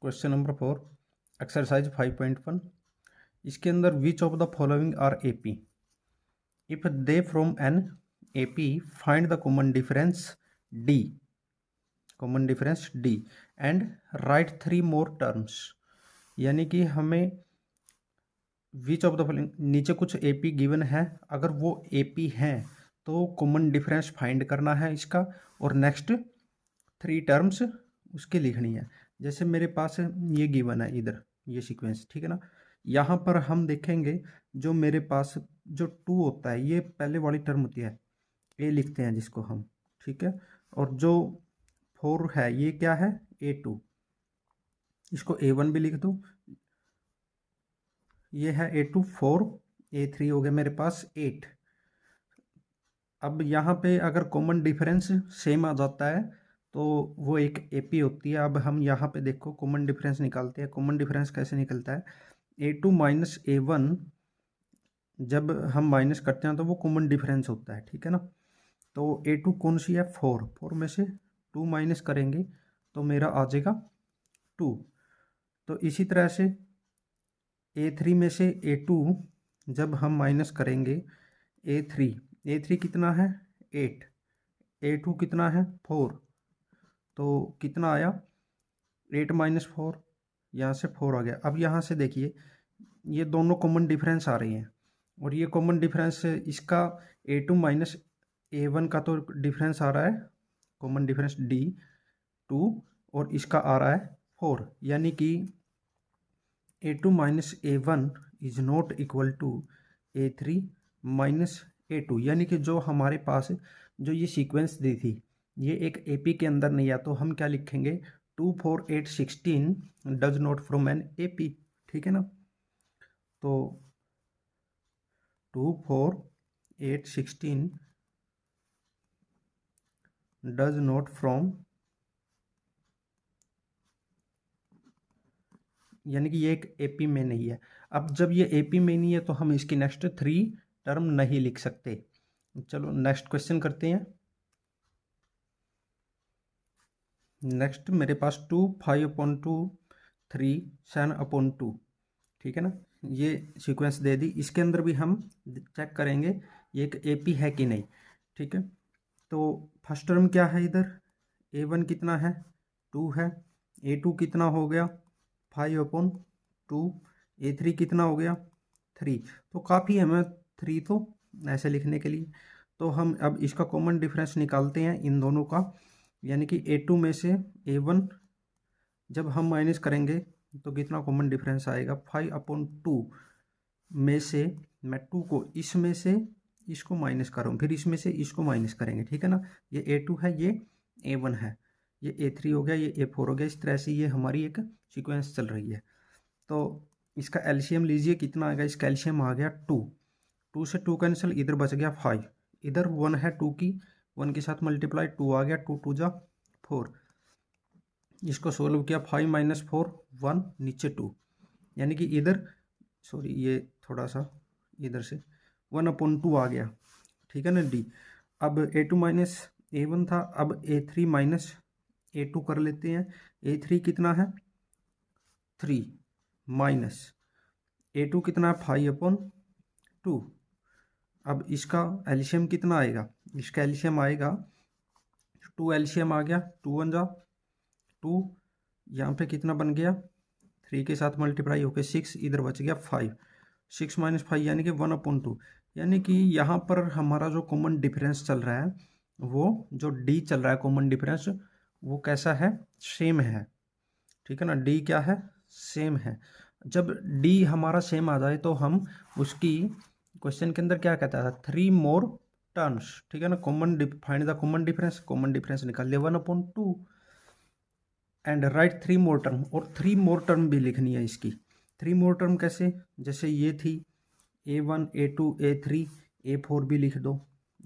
Question number 4 exercise 5.1। इसके अंदर which of the following are AP if they from an AP find the common difference D and write 3 more terms. यानी कि हमें विच of the following, नीचे कुछ AP given है, अगर वो एपी हैं तो कॉमन डिफरेंस फाइंड करना है इसका और नेक्स्ट 3 टर्म्स उसके लिखनी है। जैसे मेरे पास ये गिवन है इधर, ये सीक्वेंस, ठीक है ना। यहाँ पर हम देखेंगे जो मेरे पास जो 2 होता है ये पहले वाली टर्म होती है, ए लिखते हैं जिसको हम, ठीक है। और जो 4 है ये क्या है, A2, इसको A1 भी लिख दो। ये है A2 4, A3 हो गया मेरे पास 8। अब यहाँ पे अगर कॉमन डिफरेंस सेम आ जाता है तो वो एक एपी होती है। अब हम यहाँ पे देखो कॉमन डिफरेंस निकालते हैं। कॉमन डिफरेंस कैसे निकलता है, A2 माइनस A1 जब हम माइनस करते हैं तो वो कॉमन डिफरेंस होता है, ठीक है ना। तो A2 कौन सी है, 4 में से 2 माइनस करेंगे तो मेरा आ जाएगा 2। तो इसी तरह से A3 में से A2 जब हम माइनस करेंगे A3 कितना है 8, A2 कितना है 4, तो कितना आया 8 माइनस 4, यहाँ से 4 आ गया। अब यहाँ से देखिए ये दोनों कॉमन डिफरेंस आ रही हैं और ये कॉमन डिफरेंस इसका A2 माइनस A1 का तो डिफरेंस आ रहा है, कॉमन डिफरेंस D2, और इसका आ रहा है 4। यानी कि A2 minus A1 is not equal to A3 minus A2। यानी कि जो हमारे पास जो ये सीक्वेंस दी थी ये एक एपी के अंदर नहीं है, तो हम क्या लिखेंगे, 2 4 8 16 does not from an AP, ठीक है ना। तो 2 4 8 16 डज नॉट फ्रॉम, यानी कि ये एक एपी में नहीं है। अब जब ये एपी में नहीं है तो हम इसकी नेक्स्ट 3 टर्म नहीं लिख सकते। चलो नेक्स्ट क्वेश्चन करते हैं। नेक्स्ट मेरे पास 2 5/2 3 7/2, ठीक है ना। ये सीक्वेंस दे दी, इसके अंदर भी हम चेक करेंगे ये एक एपी है कि नहीं, ठीक है। तो फर्स्ट टर्म क्या है इधर, A1 कितना है 2 है, A2 कितना हो गया 5/2, A3 कितना हो गया 3। तो काफ़ी हमें 3 तो ऐसे लिखने के लिए। तो हम अब इसका कॉमन डिफरेंस निकालते हैं इन दोनों का। यानी कि A2 में से A1 जब हम माइनस करेंगे तो कितना कॉमन डिफरेंस आएगा, 5/2 में से मैं 2 को इसमें से इसको माइनस कर रहा हूँ, फिर इसमें से इसको माइनस करेंगे, ठीक है ना। ये A2 है, ये A1 है, ये A3 हो गया, ये A4 हो गया। इस तरह से ये हमारी एक सीक्वेंस चल रही है। तो इसका एलसीएम लीजिए, कितना आ गया, इसका एलसीएम आ गया 2 से 2 कैंसिल, इधर बच गया 5, इधर 1 है 2 की, 1 के साथ मल्टीप्लाई 2 आ गया, 2 2 जा 4। इसको सोल्व किया, 5 माइनस 4 1, नीचे 2, यानी कि इधर सॉरी ये थोड़ा सा इधर से 1/2 आ गया, ठीक है ना डी। अब A2 माइनस A1 था, अब A3 माइनस A2 कर लेते हैं। A3 कितना है 3 माइनस A2 कितना है 5/2। अब इसका एलसीएम कितना आएगा, इसका एलसीएम आएगा 2, एलसीएम आ गया 2 1 जा 2, यहाँ पे कितना बन गया 3 के साथ मल्टीप्लाई होकर 6, इधर बच गया 5, 6 माइनस 5 यानी कि 1/2। यानी कि यहाँ पर हमारा जो कॉमन डिफरेंस चल रहा है वो जो डी चल रहा है कॉमन डिफरेंस, वो कैसा है, सेम है, ठीक है ना। डी क्या है, सेम है। जब डी हमारा सेम आ जाए तो हम उसकी क्वेश्चन के अंदर क्या कहता था, 3 मोर टर्म्स, ठीक है ना। फाइंड द कॉमन डिफरेंस निकाल लिया 1/2 एंड राइट 3 मोर टर्म, और 3 मोर टर्म भी लिखनी है इसकी। 3 मोर टर्म कैसे, जैसे ये थी A1 A2 A3, A4 भी लिख दो।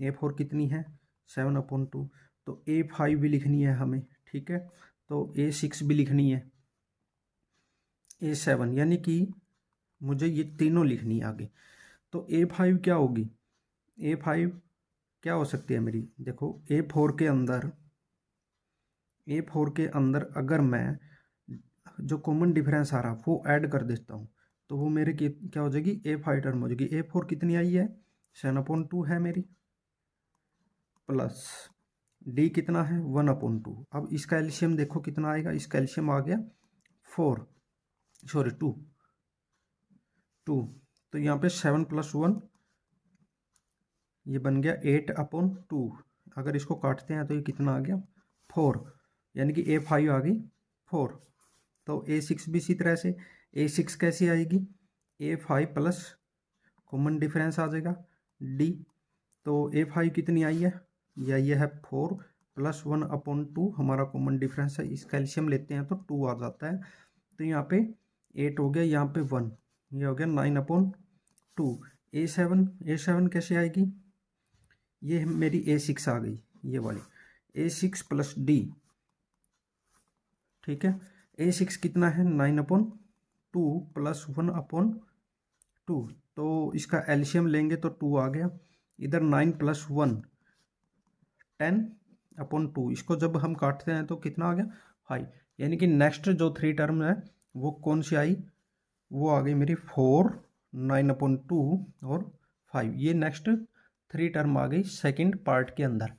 A4 कितनी है 7/2, तो A5 भी लिखनी है हमें, ठीक है। तो A6 भी लिखनी है, A7, यानी कि मुझे ये तीनों लिखनी है आगे। तो A5 क्या होगी, A5 क्या हो सकती है मेरी, देखो A4 के अंदर अगर मैं जो कॉमन डिफरेंस आ रहा वो ऐड कर देता हूँ, तो वो मेरे क्या हो जाएगी, A5 टर्म हो जाएगी। A4 कितनी आई है, 7/2 है मेरी, प्लस D कितना है, 1/2। अब इसका एलसीएम देखो कितना आएगा, इसका एलसीएम आ गया 2। तो यहाँ पे 7 + 1 ये बन गया 8/2। अगर इसको काटते हैं तो ये कितना आ गया, 4, यानी कि A5 आ गई 4। तो A6 भी इसी तरह से, A6 कैसी आएगी, A5 प्लस कॉमन डिफरेंस आ जाएगा D। तो A5 कितनी आई है, ये आई है 4 + 1/2, हमारा कॉमन डिफरेंस है। इसका एलसीएम लेते हैं तो 2 आ जाता है। तो यहाँ पे 8 हो गया, यहाँ पे 1, ये हो गया 9/2। A7 कैसे आएगी, ये मेरी A6 आ गई, ये वाली A6 + D, ठीक है। A6 कितना है, 9/2 + 1/2, तो इसका एलसीएम लेंगे तो 2 आ गया। इधर 9 + 1 10/2, इसको जब हम काटते हैं तो कितना आ गया, 5। यानी कि नेक्स्ट जो 3 टर्म है वो कौन सी आई, वो आ गई मेरी 4, 9/2 और 5। ये नेक्स्ट 3 टर्म आ गई सेकंड पार्ट के अंदर।